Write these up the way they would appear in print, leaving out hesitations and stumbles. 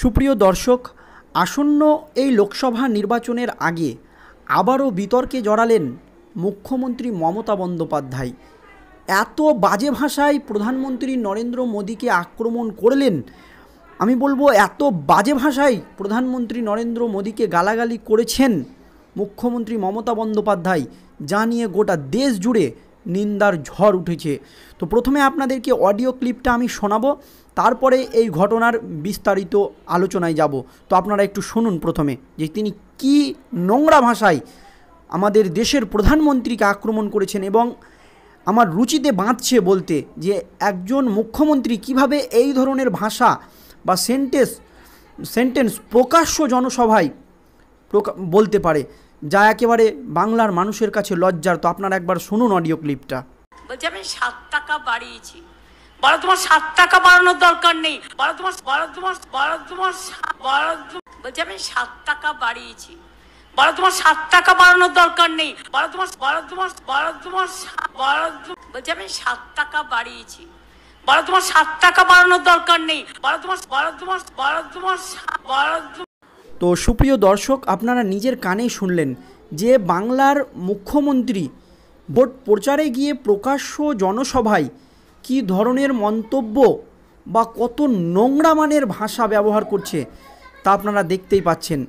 সুপ্রিয় দর্শক, আসন্ন এই লোকসভা নির্বাচনের আগে আবারও বিতর্কে জড়ালেন মুখ্যমন্ত্রী মমতা বন্দ্যোপাধ্যায়। এত বাজে ভাষায় প্রধানমন্ত্রী নরেন্দ্র মোদীকে আক্রমণ করলেন, আমি বলবো এত বাজে ভাষায় প্রধানমন্ত্রী নরেন্দ্র মোদীকে গালাগালি করেছেন মুখ্যমন্ত্রী মমতা বন্দ্যোপাধ্যায়, যা নিয়ে গোটা দেশ জুড়ে নিন্দার ঝড় উঠেছে। তো প্রথমে আপনাদেরকে অডিও ক্লিপটা আমি শোনাবো, তারপরে এই ঘটনার বিস্তারিত আলোচনায় যাব। তো আপনারা একটু শুনুন প্রথমে যে তিনি কি নোংরা ভাষায় আমাদের দেশের প্রধানমন্ত্রীকে আক্রমণ করেছেন। এবং আমার রুচিতে বাঁধছে বলতে যে একজন মুখ্যমন্ত্রী কিভাবে এই ধরনের ভাষা বা সেন্টেন্স প্রকাশ্য জনসভায় বলতে পারে, যা একেবারে বাংলার মানুষের কাছে লজ্জার। তো আপনারা একবার শুনুন অডিও ক্লিপটা। বলছি আমি 7 টাকা বাড়িয়েছি, বলো তোমার 7 টাকা বাড়ানোর দরকার নেই, বলছি আমি 7 টাকা বাড়িয়েছি, বলো তোমার 7 টাকা বাড়ানোর দরকার নেই, বলছি আমি 7 টাকা বাড়িয়েছি, বলো তোমার 7 টাকা বাড়ানোর দরকার নেই, তো সুপ্রিয় দর্শক, আপনারা নিজের কানেই শুনলেন যে বাংলার মুখ্যমন্ত্রী ভোট প্রচারে গিয়ে প্রকাশ্য জনসভায় কী ধরনের মন্তব্য বা কত নোংরা মানের ভাষা ব্যবহার করছে তা আপনারা দেখতেই পাচ্ছেন।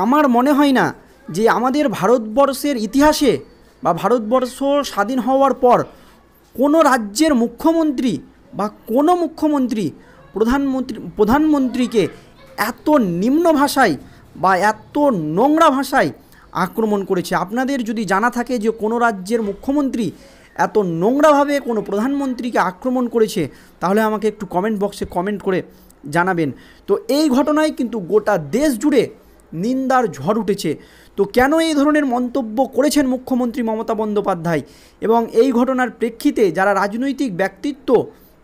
আমার মনে হয় না যে আমাদের ভারতবর্ষের ইতিহাসে বা ভারতবর্ষ স্বাধীন হওয়ার পর কোনো রাজ্যের মুখ্যমন্ত্রী বা কোনো মুখ্যমন্ত্রী প্রধানমন্ত্রীকে এত নিম্ন ভাষায় বা এত নোংরা ভাষায় আক্রমণ করেছে। আপনাদের যদি জানা থাকে যে কোনো রাজ্যের মুখ্যমন্ত্রী এত নোংরাভাবে কোনো প্রধানমন্ত্রীকে আক্রমণ করেছে, তাহলে আমাকে একটু কমেন্ট বক্সে কমেন্ট করে জানাবেন। তো এই ঘটনায় কিন্তু গোটা দেশ জুড়ে নিন্দার ঝড় উঠেছে। তো কেন এই ধরনের মন্তব্য করেছেন মুখ্যমন্ত্রী মমতা বন্দ্যোপাধ্যায় এবং এই ঘটনার প্রেক্ষিতে যারা রাজনৈতিক ব্যক্তিত্ব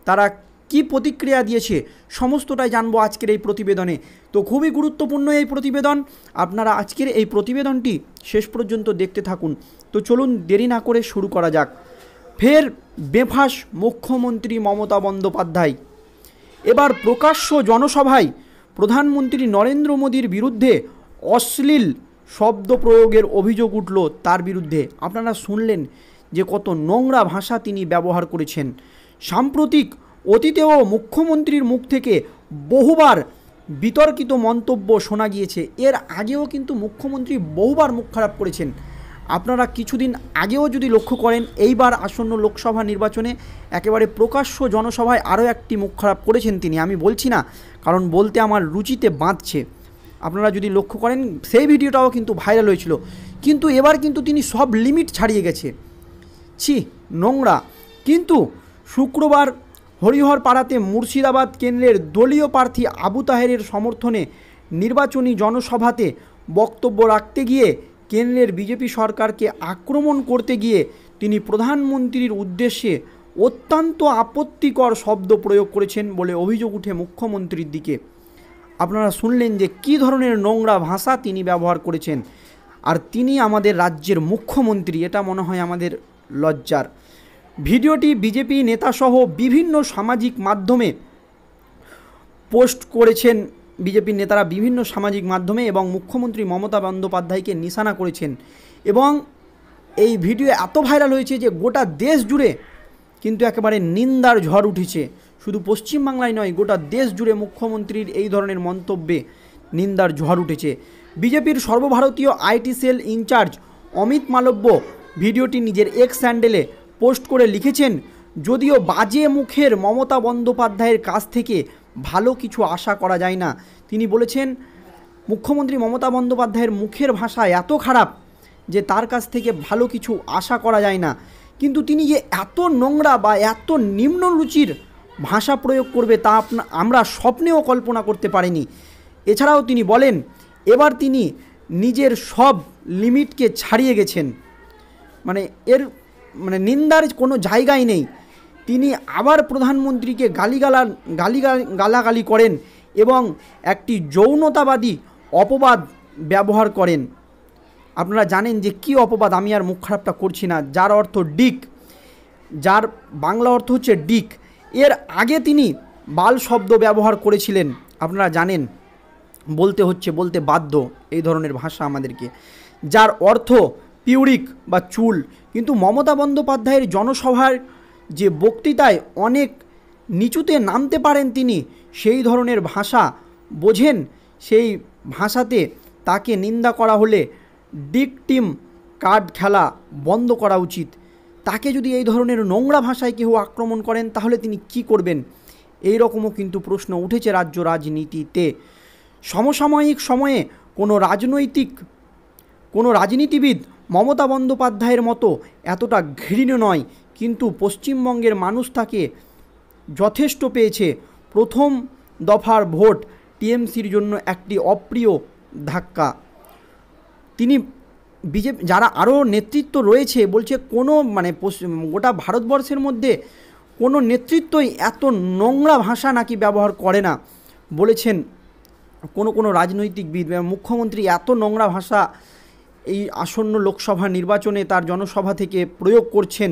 তারা কি প্রতিক্রিয়া দিয়েছে, সমস্তটাই জানবো আজকের এই প্রতিবেদনে। তো খুবই গুরুত্বপূর্ণ এই প্রতিবেদন, আপনারা আজকের এই প্রতিবেদনটি শেষ পর্যন্ত দেখতে থাকুন। তো চলুন দেরি না করে শুরু করা যাক। ফের বেফাঁস মুখ্যমন্ত্রী মমতা বন্দ্যোপাধ্যায়। এবার প্রকাশ্য জনসভায় প্রধানমন্ত্রী নরেন্দ্র মোদীর বিরুদ্ধে অশ্লীল শব্দ প্রয়োগের অভিযোগ উঠল তার বিরুদ্ধে। আপনারা শুনলেন যে কত নোংরা ভাষা তিনি ব্যবহার করেছেন। সাম্প্রতিক অতীতেও মুখ্যমন্ত্রীর মুখ থেকে বহুবার বিতর্কিত মন্তব্য শোনা গিয়েছে। এর আগেও কিন্তু মুখ্যমন্ত্রী বহুবার মুখ খারাপ করেছেন। আপনারা কিছুদিন আগেও যদি লক্ষ্য করেন, এইবার আসন্ন লোকসভা নির্বাচনে একেবারে প্রকাশ্য জনসভায় আরও একটি মুখ খারাপ করেছেন তিনি। আমি বলছি না, কারণ বলতে আমার রুচিতে বাঁধছে। আপনারা যদি লক্ষ্য করেন সেই ভিডিওটাও কিন্তু ভাইরাল হয়েছিল, কিন্তু এবার কিন্তু তিনি সব লিমিট ছাড়িয়ে গেছে। ছি, নোংরা। কিন্তু শুক্রবার হরিহরপাড়াতে মুর্শিদাবাদ কেন্দ্রের দলীয় প্রার্থী আবু তাহেরের সমর্থনে নির্বাচনী জনসভাতে বক্তব্য রাখতে গিয়ে কেন্দ্রের বিজেপি সরকারকে আক্রমণ করতে গিয়ে তিনি প্রধানমন্ত্রীর উদ্দেশ্যে অত্যন্ত আপত্তিকর শব্দ প্রয়োগ করেছেন বলে অভিযোগ উঠে মুখ্যমন্ত্রীর দিকে। আপনারা শুনলেন যে কী ধরনের নোংরা ভাষা তিনি ব্যবহার করেছেন। আর তিনি আমাদের রাজ্যের মুখ্যমন্ত্রী, এটা মনে হয় আমাদের লজ্জার। ভিডিওটি বিজেপি নেতাসহ বিভিন্ন সামাজিক মাধ্যমে পোস্ট করেছেন বিজেপির নেতারা বিভিন্ন সামাজিক মাধ্যমে, এবং মুখ্যমন্ত্রী মমতা বন্দ্যোপাধ্যায়কে নিশানা করেছেন। এবং এই ভিডিও এত ভাইরাল হয়েছে যে গোটা দেশ জুড়ে কিন্তু একেবারে নিন্দার ঝড় উঠেছে। শুধু পশ্চিমবাংলায় নয়, গোটা দেশ জুড়ে মুখ্যমন্ত্রীর এই ধরনের মন্তব্যে নিন্দার ঝড় উঠেছে। বিজেপির সর্বভারতীয় IT cell in charge Amit Malviya ভিডিওটি নিজের এক্স হ্যান্ডেলে পোস্ট করে লিখেছেন, যদিও বাজে মুখের মমতা বন্দ্যোপাধ্যায়ের কাছ থেকে ভালো কিছু আশা করা যায় না। তিনি বলেছেন মুখ্যমন্ত্রী মমতা বন্দ্যোপাধ্যায়ের মুখের ভাষা এত খারাপ যে তার কাছ থেকে ভালো কিছু আশা করা যায় না। কিন্তু তিনি যে এত নোংরা বা এত নিম্ন রুচির ভাষা প্রয়োগ করবে তা আমরা স্বপ্নেও কল্পনা করতে পারিনি। এছাড়াও তিনি বলেন এবার তিনি নিজের সব লিমিটকে ছাড়িয়ে গেছেন। এর নিন্দার কোনো জায়গাই নেই। তিনি আবার প্রধানমন্ত্রীকে গালাগালি করেন এবং একটি যৌনতাবাদী অপবাদ ব্যবহার করেন। আপনারা জানেন যে কী অপবাদ, আমি আর মুখ খারাপটা করছি না, যার অর্থ ডিক, যার বাংলা অর্থ হচ্ছে ডিক। এর আগে তিনি বাল শব্দ ব্যবহার করেছিলেন, আপনারা জানেন। বলতে বাধ্য এই ধরনের ভাষা আমাদেরকে, যার অর্থ পিউরিক বা চুল। কিন্তু মমতা বন্দ্যোপাধ্যায়ের জনসভার যে বক্তৃতায় অনেক নিচুতে নামতে পারেন তিনি, সেই ধরনের ভাষা বোঝেন, সেই ভাষাতে তাকে নিন্দা করা হলে ডিকটিম কার্ড খেলা বন্ধ করা উচিত। তাকে যদি এই ধরনের নোংরা ভাষায় কেউ আক্রমণ করেন তাহলে তিনি কি করবেন, এই রকমও কিন্তু প্রশ্ন উঠেছে রাজ্য রাজনীতিতে। সমসাময়িক সময়ে কোনো রাজনীতিবিদ মমতা বন্দ্যোপাধ্যায়ের মতো এতটা ঘৃণ্য নয়, কিন্তু পশ্চিমবঙ্গের মানুষ তাকে যথেষ্ট পেয়েছে। প্রথম দফার ভোট টিএমসির জন্য একটি অপ্রিয় ধাক্কা। তিনি বিজেপি যারা আরও নেতৃত্ব রয়েছে বলছে কোনো গোটা ভারতবর্ষের মধ্যে কোনো নেতৃত্বই এত নোংরা ভাষা নাকি ব্যবহার করে না। বলেছেন কোনো রাজনৈতিকবিদ, মুখ্যমন্ত্রী এত নোংরা ভাষা এই আসন্ন লোকসভা নির্বাচনে তার জনসভা থেকে প্রয়োগ করছেন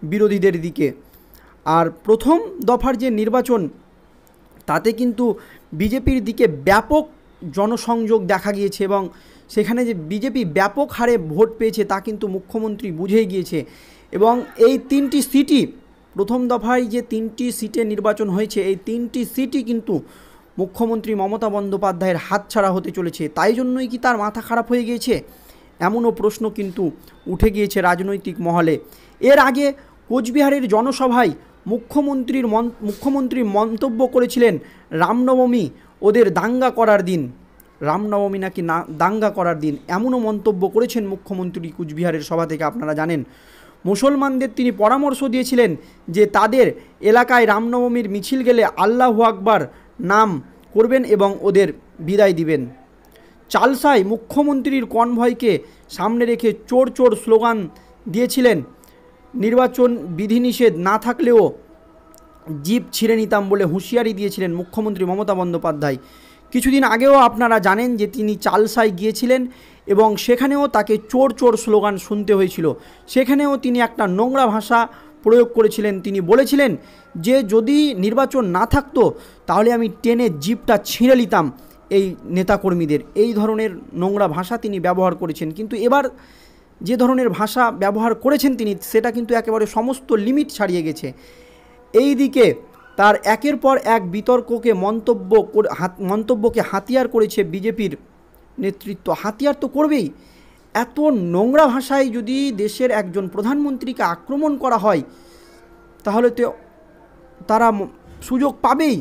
বিরোধীদের দিকে। আর প্রথম দফার যে নির্বাচন, তাতে কিন্তু বিজেপির দিকে ব্যাপক জনসংযোগ দেখা গিয়েছে এবং সেখানে যে বিজেপি ব্যাপক হারে ভোট পেয়েছে তা কিন্তু মুখ্যমন্ত্রী বুঝেই গিয়েছে। এবং এই 3টি সিটই, প্রথম দফায় যে 3টি সিটে নির্বাচন হয়েছে, এই 3টি সিটই কিন্তু মুখ্যমন্ত্রী মমতা বন্দ্যোপাধ্যায়ের হাতছাড়া হতে চলেছে। তাই জন্যই কি তার মাথা খারাপ হয়ে গিয়েছে, এমনও প্রশ্ন কিন্তু উঠে গিয়েছে রাজনৈতিক মহলে। এর আগে কোচবিহারের জনসভায় মুখ্যমন্ত্রী মন্তব্য করেছিলেন রামনবমী ওদের দাঙ্গা করার দিন, রামনবমী নাকি দাঙ্গা করার দিন, এমনও মন্তব্য করেছেন মুখ্যমন্ত্রী কুচবিহারের সভা থেকে, আপনারা জানেন। মুসলমানদের তিনি পরামর্শ দিয়েছিলেন যে তাদের এলাকায় রামনবমীর মিছিল গেলে আল্লাহু আকবার নাম করবেন এবং ওদের বিদায় দিবেন। চালসায় মুখ্যমন্ত্রীর কনভয়কে সামনে রেখে চোর চোর স্লোগান দিয়েছিলেন। নির্বাচন বিধিনিষেধ না থাকলেও জিপ ছিঁড়ে নিতাম বলে হুঁশিয়ারি দিয়েছিলেন মুখ্যমন্ত্রী মমতা বন্দ্যোপাধ্যায়। কিছুদিন আগেও আপনারা জানেন যে তিনি চালসায় গিয়েছিলেন এবং সেখানেও তাকে চোর চোর স্লোগান শুনতে হয়েছিল। সেখানেও তিনি একটা নোংরা ভাষা প্রয়োগ করেছিলেন। তিনি বলেছিলেন যে যদি নির্বাচন না থাকতো তাহলে আমি টেনে জিপটা ছিঁড়ে নিতাম এই নেতাকর্মীদের। এই ধরনের নোংরা ভাষা তিনি ব্যবহার করেছেন। কিন্তু এবার যে ধরনের ভাষা ব্যবহার করেছেন তিনি, সেটা কিন্তু একেবারে সমস্ত লিমিট ছাড়িয়ে গেছে। এই দিকে তার একের পর এক বিতর্ককে মন্তব্যকে হাতিয়ার করেছে বিজেপির নেতৃত্ব। হাতিয়ার তো করবেই। এত নোংরা ভাষায় যদি দেশের একজন প্রধানমন্ত্রীকে আক্রমণ করা হয় তাহলে তো তারা সুযোগ পাবেই।